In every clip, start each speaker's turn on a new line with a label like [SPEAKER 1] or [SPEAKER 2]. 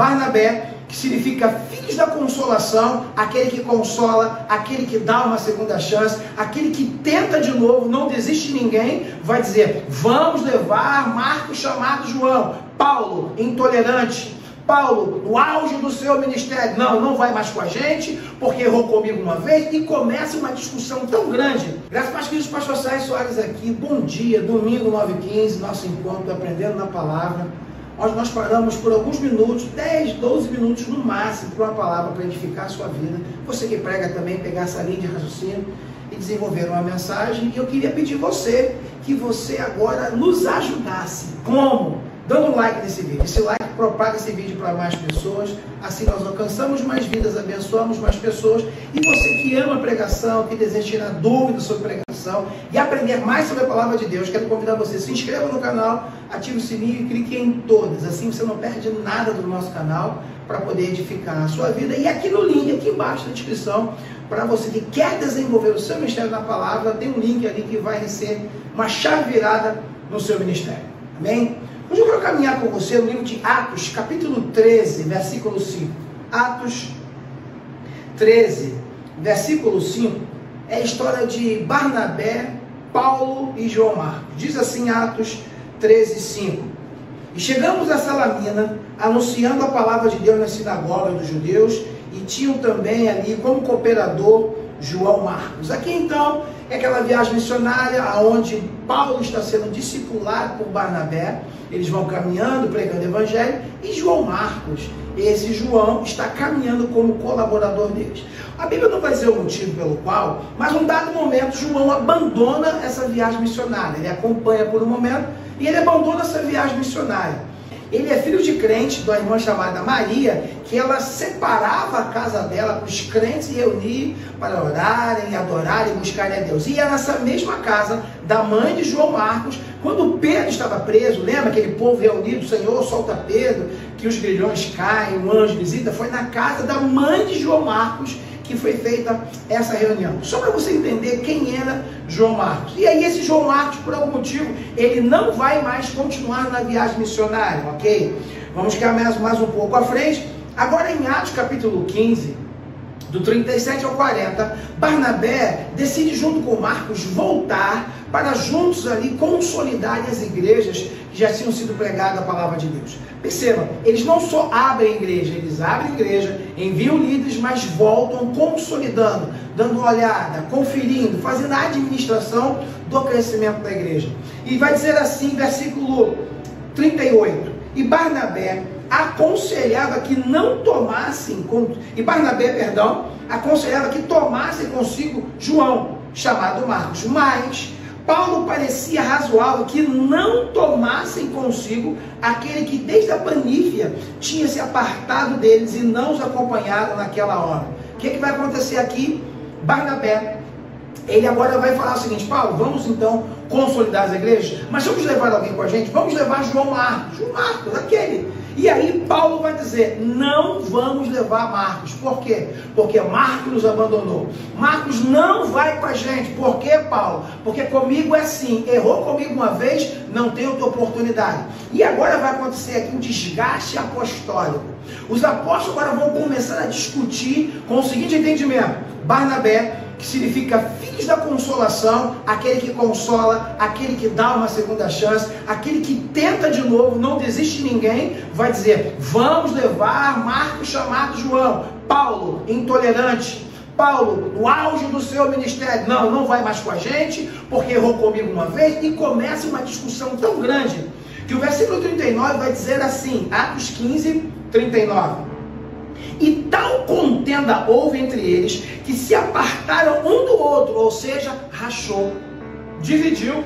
[SPEAKER 1] Barnabé, que significa filhos da consolação, aquele que consola, aquele que dá uma segunda chance, aquele que tenta de novo, não desiste de ninguém, vai dizer, vamos levar Marcos chamado João, Paulo, intolerante, Paulo, no auge do seu ministério, não vai mais com a gente, porque errou comigo uma vez, e começa uma discussão tão grande. Graças a Deus, queridos, pastor Saio Soares aqui, bom dia, domingo 9h15, nosso encontro, aprendendo na palavra, onde nós paramos por alguns minutos, 10, 12 minutos no máximo, para uma palavra para edificar a sua vida. Você que prega também, pegar essa linha de raciocínio e desenvolver uma mensagem. E eu queria pedir você, que você agora nos ajudasse. Como? Dando um like nesse vídeo. Esse like propaga esse vídeo para mais pessoas, assim nós alcançamos mais vidas, abençoamos mais pessoas. E você que ama a pregação, que deseja tirar dúvidas sobre pregação e aprender mais sobre a palavra de Deus, quero convidar você, se inscreva no canal, ative o sininho e clique em todas, assim você não perde nada do nosso canal, para poder edificar a sua vida. E aqui no link, aqui embaixo na descrição, para você que quer desenvolver o seu ministério na palavra, tem um link ali que vai ser uma chave virada no seu ministério. Amém? Hoje eu quero caminhar com você no livro de Atos, capítulo 13, versículo 5. Atos 13, versículo 5, é a história de Barnabé, Paulo e João Marcos. Diz assim Atos 13, 5. E chegamos a Salamina, anunciando a palavra de Deus na sinagoga dos judeus, e tinham também ali como cooperador João Marcos. Aqui então é aquela viagem missionária onde Paulo está sendo discipulado por Barnabé. Eles vão caminhando, pregando o evangelho, e João Marcos, esse João, está caminhando como colaborador deles. A Bíblia não vai dizer o motivo pelo qual, mas num dado momento João abandona essa viagem missionária. Ele acompanha por um momento e ele abandona essa viagem missionária. Ele é filho de crente, de uma irmã chamada Maria, que ela separava a casa dela para os crentes se reunir para orarem, adorarem e buscarem a Deus. E é nessa mesma casa da mãe de João Marcos, quando Pedro estava preso, lembra aquele povo reunido, Senhor, solta Pedro, que os grilhões caem, o anjo visita, foi na casa da mãe de João Marcos que foi feita essa reunião. Só para você entender quem era João Marcos. E aí esse João Marcos, por algum motivo, ele não vai mais continuar na viagem missionária, ok? Vamos caminhar mais um pouco à frente. Agora em Atos capítulo 15, do 37 ao 40, Barnabé decide junto com Marcos voltar para juntos ali consolidarem as igrejas que já tinham sido pregadas a palavra de Deus. Perceba, eles não só abrem igreja, eles abrem igreja, enviam líderes, mas voltam consolidando, dando uma olhada, conferindo, fazendo a administração do crescimento da igreja. E vai dizer assim, versículo 38, e Barnabé aconselhava que não tomassem, aconselhava que tomassem consigo João, chamado Marcos, mas Paulo parecia razoável que não tomassem consigo aquele que desde a Panífia tinha se apartado deles e não os acompanhado naquela hora. O que vai acontecer aqui? Barnabé, ele agora vai falar o seguinte: Paulo, vamos então consolidar as igrejas, mas vamos levar alguém com a gente? Vamos levar João Marcos, aquele. E aí Paulo vai dizer, não vamos levar Marcos. Por quê? Porque Marcos nos abandonou. Marcos não vai com a gente. Por quê, Paulo? Porque comigo é assim, errou comigo uma vez, não tem outra oportunidade. E agora vai acontecer aqui um desgaste apostólico. Os apóstolos agora vão começar a discutir com o seguinte entendimento: Barnabé, que significa filhos da consolação, aquele que consola, aquele que dá uma segunda chance, aquele que tenta de novo, não desiste de ninguém, vai dizer, vamos levar Marcos chamado João, Paulo, intolerante, Paulo, no auge do seu ministério, não vai mais com a gente, porque errou comigo uma vez, e começa uma discussão tão grande, que o versículo 39 vai dizer assim, Atos 15, 39, e tal contenda houve entre eles, que se apartaram um do outro, ou seja, rachou, dividiu,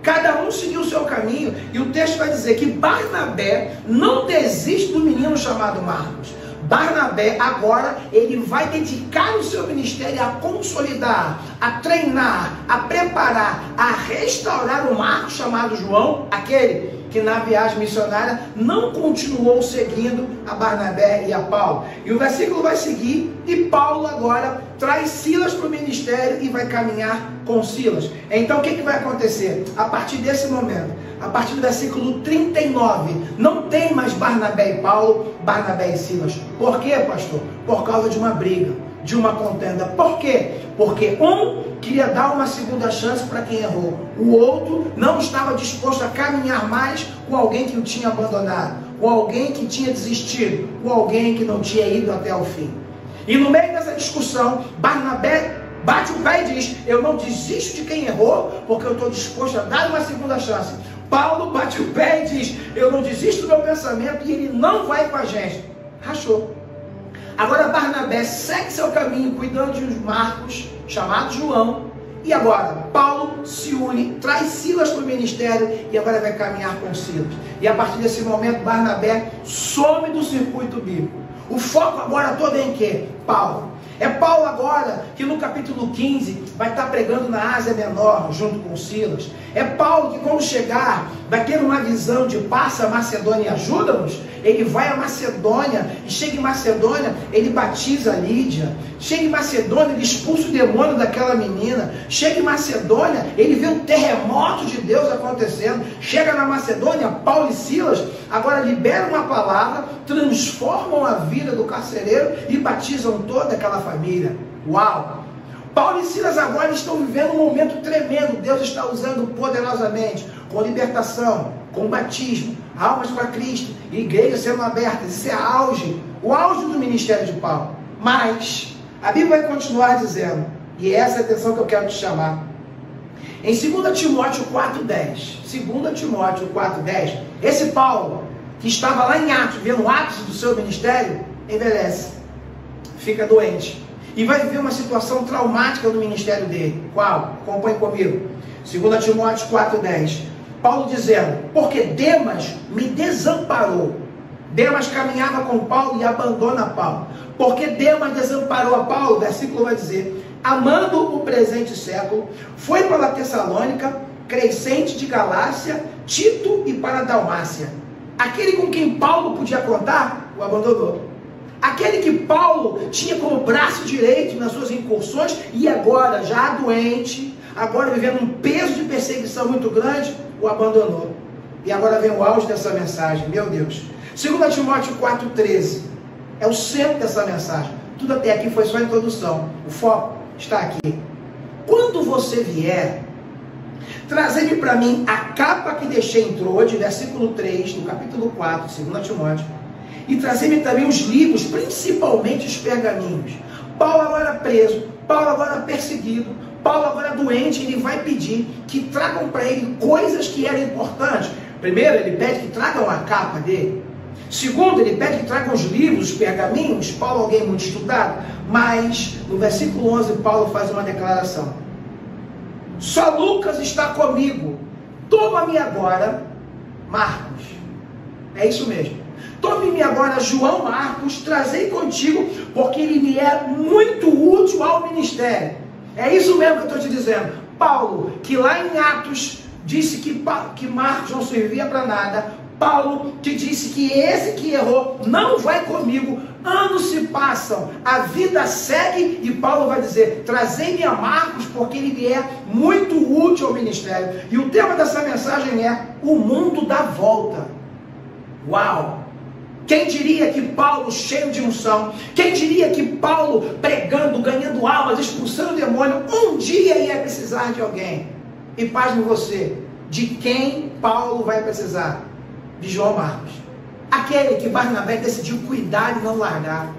[SPEAKER 1] cada um seguiu o seu caminho, e o texto vai dizer que Barnabé não desiste do menino chamado Marcos. Barnabé agora, ele vai dedicar o seu ministério a consolidar, a treinar, a preparar, a restaurar o Marcos chamado João, aquele que na viagem missionária não continuou seguindo a Barnabé e a Paulo. E o versículo vai seguir, e Paulo agora traz Silas para o ministério e vai caminhar com Silas. Então o que vai acontecer? A partir desse momento, a partir do versículo 39, não tem mais Barnabé e Paulo, Barnabé e Silas. Por quê, pastor? Por causa de uma briga, de uma contenda. Por quê? Porque um queria dar uma segunda chance para quem errou. O outro não estava disposto a caminhar mais com alguém que o tinha abandonado, com alguém que tinha desistido, com alguém que não tinha ido até o fim. E no meio dessa discussão, Barnabé bate o pé e diz: eu não desisto de quem errou, porque eu estou disposto a dar uma segunda chance. Paulo bate o pé e diz: eu não desisto do meu pensamento, e ele não vai com a gente. Rachou. Agora Barnabé segue seu caminho, cuidando de uns Marcos, chamado João. E agora Paulo se une, traz Silas para o ministério, e agora vai caminhar com Silas. E a partir desse momento Barnabé some do circuito bíblico. O foco agora todo é em quê? Paulo. É Paulo agora que no capítulo 15 vai estar pregando na Ásia Menor junto com Silas. É Paulo que quando chegar vai ter uma visão de passa a Macedônia e ajuda-nos. Ele vai a Macedônia e chega em Macedônia, ele batiza a Lídia. Chega em Macedônia, ele expulsa o demônio daquela menina. Chega em Macedônia, ele vê um terremoto de Deus acontecendo. Chega na Macedônia, Paulo e Silas agora liberam uma palavra, transformam a vida do carcereiro e batizam toda aquela família. Uau! Paulo e Silas agora estão vivendo um momento tremendo. Deus está usando poderosamente, com libertação, com batismo, almas para Cristo, igrejas sendo abertas. Isso é auge, o auge do ministério de Paulo. Mas a Bíblia vai continuar dizendo, e é essa a atenção que eu quero te chamar. Em 2 Timóteo 4,10, 2 Timóteo 4,10, esse Paulo, que estava lá em Atos, vendo o ápice do seu ministério, envelhece, fica doente, e vai viver uma situação traumática no ministério dele. Qual? Acompanhe comigo. 2 Timóteo 4,10, Paulo dizendo: porque Demas me desamparou. Demas caminhava com Paulo e abandona Paulo. Porque Demas desamparou a Paulo, o versículo vai dizer, amando o presente século, foi para Tessalônica, Crescente de Galácia, Tito e para Dalmácia. Aquele com quem Paulo podia contar, o abandonou. Aquele que Paulo tinha como braço direito nas suas incursões, e agora, já doente, agora vivendo um peso de perseguição muito grande, o abandonou. E agora vem o auge dessa mensagem, meu Deus. 2 Timóteo 4,13 é o centro dessa mensagem. Tudo até aqui foi só a introdução. O foco está aqui. Quando você vier, trazei-me para mim a capa que deixei em Troade, versículo 3, do capítulo 4, 2 Timóteo, e trazei-me também os livros, principalmente os pergaminhos. Paulo agora preso, Paulo agora perseguido, Paulo agora doente, ele vai pedir que tragam para ele coisas que eram importantes. Primeiro, ele pede que tragam a capa dele. Segundo, ele pede que tragam os livros, os pergaminhos. Paulo, alguém muito estudado, mas no versículo 11, Paulo faz uma declaração: só Lucas está comigo, toma-me agora Marcos. É isso mesmo. Tome-me agora João Marcos, trazei contigo, porque ele me é muito útil ao ministério. É isso mesmo que eu estou te dizendo. Paulo, que lá em Atos disse que Marcos não servia para nada. Paulo, que disse que esse que errou não vai comigo. Anos se passam, a vida segue, e Paulo vai dizer: trazei-me a Marcos, porque ele me é muito útil ao ministério. E o tema dessa mensagem é: o mundo dá volta. Uau! Quem diria que Paulo, cheio de unção, quem diria que Paulo, pregando, ganhando almas, expulsando o demônio, um dia ia precisar de alguém? E pasme você, de quem Paulo vai precisar? De João Marcos. Aquele que Barnabé decidiu cuidar e não largar.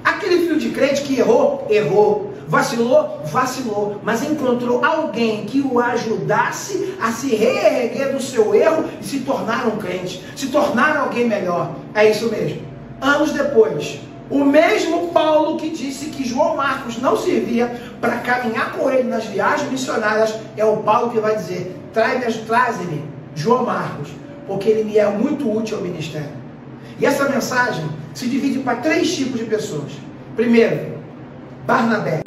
[SPEAKER 1] Aquele filho de crente que errou, errou. Vacilou, vacilou. Mas encontrou alguém que o ajudasse a se reerguer do seu erro e se tornar um crente. Se tornar alguém melhor. É isso mesmo. Anos depois, o mesmo Paulo que disse que João Marcos não servia para caminhar com ele nas viagens missionárias, é o Paulo que vai dizer: traze-me João Marcos, porque ele me é muito útil ao ministério. E essa mensagem se divide para 3 tipos de pessoas. Primeiro, Barnabé.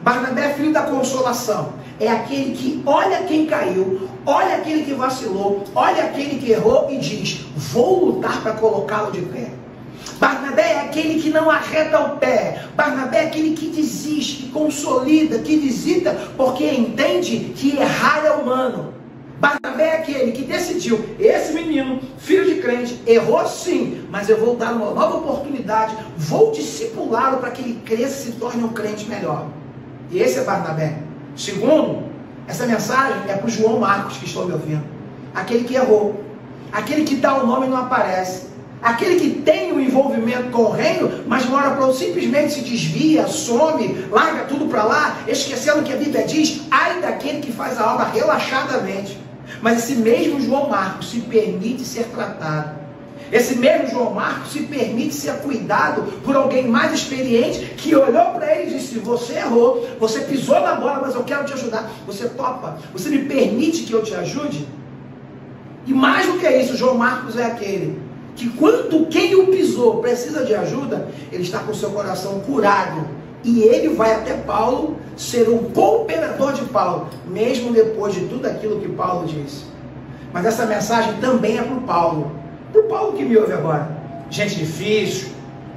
[SPEAKER 1] Barnabé é filho da consolação. É aquele que olha quem caiu, olha aquele que vacilou, olha aquele que errou e diz: vou lutar para colocá-lo de pé. Barnabé é aquele que não arreta o pé. Barnabé é aquele que desiste, que consolida, que visita, porque entende que errar é humano. Barnabé é aquele que decidiu, esse menino, filho de crente, errou sim, mas eu vou dar uma nova oportunidade, vou discipulá-lo para que ele cresça e se torne um crente melhor. E esse é Barnabé. Segundo, essa mensagem é para o João Marcos que estão me ouvindo. Aquele que errou, aquele que dá o nome e não aparece, aquele que tem um envolvimento com o reino, mas na hora para outra simplesmente se desvia, some, larga tudo para lá, esquecendo que a Bíblia diz, ai daquele que faz a obra relaxadamente. Mas esse mesmo João Marcos se permite ser tratado. Esse mesmo João Marcos se permite ser cuidado por alguém mais experiente que olhou para ele e disse, você errou, você pisou na bola, mas eu quero te ajudar. Você topa? Você me permite que eu te ajude? E mais do que isso, João Marcos é aquele que quando quem o pisou precisa de ajuda, ele está com o seu coração curado. E ele vai até Paulo ser um cooperador de Paulo, mesmo depois de tudo aquilo que Paulo disse. Mas essa mensagem também é para o Paulo. Para o Paulo que me ouve agora. Gente difícil,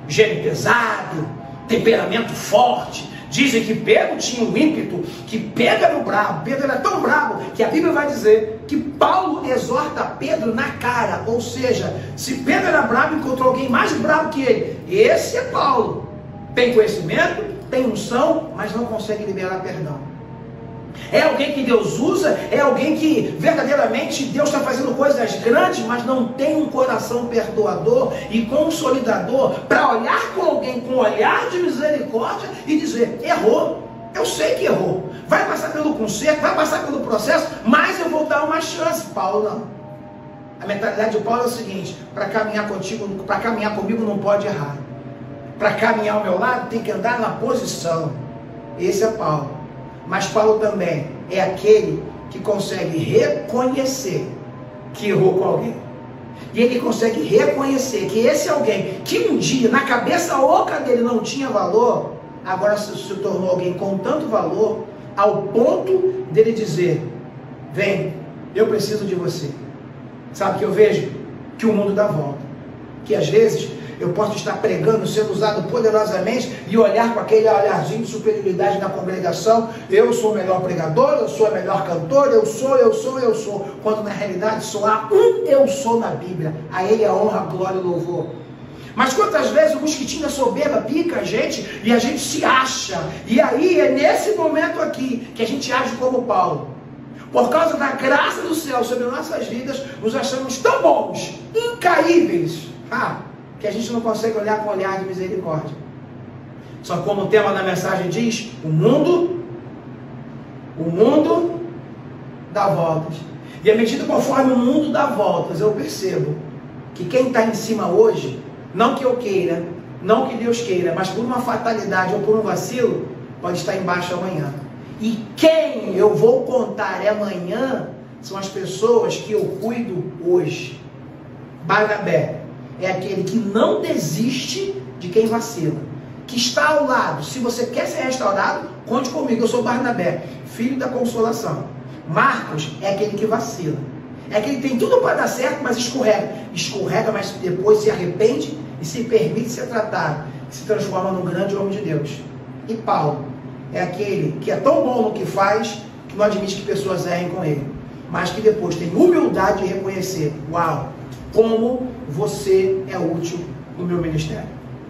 [SPEAKER 1] gênio pesado, temperamento forte. Dizem que Pedro tinha um ímpeto, que Pedro era o brabo. Pedro era tão brabo que a Bíblia vai dizer que Paulo exorta Pedro na cara. Ou seja, se Pedro era brabo, encontrou alguém mais brabo que ele. Esse é Paulo. Tem conhecimento, tem unção, mas não consegue liberar perdão. É alguém que Deus usa, é alguém que verdadeiramente Deus está fazendo coisas grandes, mas não tem um coração perdoador e consolidador para olhar com alguém com um olhar de misericórdia e dizer, errou, eu sei que errou, vai passar pelo conserto, vai passar pelo processo, mas eu vou dar uma chance. Paulo não. A mentalidade de Paulo é o seguinte, para caminhar contigo, para caminhar comigo não pode errar. Para caminhar ao meu lado tem que andar na posição. Esse é Paulo. Mas Paulo também é aquele que consegue reconhecer que errou com alguém. E ele consegue reconhecer que esse alguém, que um dia na cabeça oca dele não tinha valor, agora se tornou alguém com tanto valor, ao ponto dele dizer, vem, eu preciso de você. Sabe o que eu vejo? Que o mundo dá volta. Que às vezes eu posso estar pregando, sendo usado poderosamente e olhar com aquele olharzinho de superioridade na congregação. Eu sou o melhor pregador, eu sou a melhor cantor, eu sou. Quando na realidade só há um eu sou na Bíblia. A ele a honra, a glória e o louvor. Mas quantas vezes o mosquitinho da soberba pica a gente e a gente se acha. E aí é nesse momento aqui que a gente age como Paulo. Por causa da graça do céu sobre nossas vidas, nos achamos tão bons, incaíveis, que a gente não consegue olhar com olhar de misericórdia. Só como o tema da mensagem diz, o mundo dá voltas. E à medida conforme o mundo dá voltas, eu percebo que quem está em cima hoje, não que eu queira, não que Deus queira, mas por uma fatalidade ou por um vacilo, pode estar embaixo amanhã. E quem eu vou contar amanhã são as pessoas que eu cuido hoje. Barnabé é aquele que não desiste de quem vacila, que está ao lado. Se você quer ser restaurado, conte comigo, eu sou Barnabé, filho da consolação. Marcos é aquele que vacila, é aquele que tem tudo para dar certo, mas escorrega, mas depois se arrepende e se permite ser tratado, se transforma num grande homem de Deus. E Paulo é aquele que é tão bom no que faz, que não admite que pessoas errem com ele, mas que depois tem humildade de reconhecer, uau, como você é útil no meu ministério.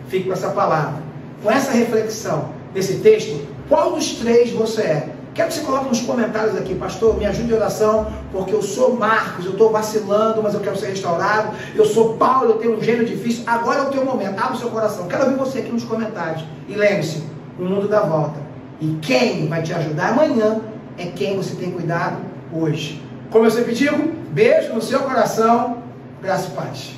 [SPEAKER 1] Fique com essa palavra, com essa reflexão nesse texto. Qual dos três você é? Quero que você coloque nos comentários aqui, pastor, me ajude em oração, porque eu sou Marcos, eu estou vacilando, mas eu quero ser restaurado. Eu sou Paulo, eu tenho um gênio difícil. Agora é o teu momento, abre o seu coração. Quero ouvir você aqui nos comentários. E lembre-se, o mundo dá volta. E quem vai te ajudar amanhã é quem você tem cuidado hoje. Como eu sempre digo, beijo no seu coração, graça e paz.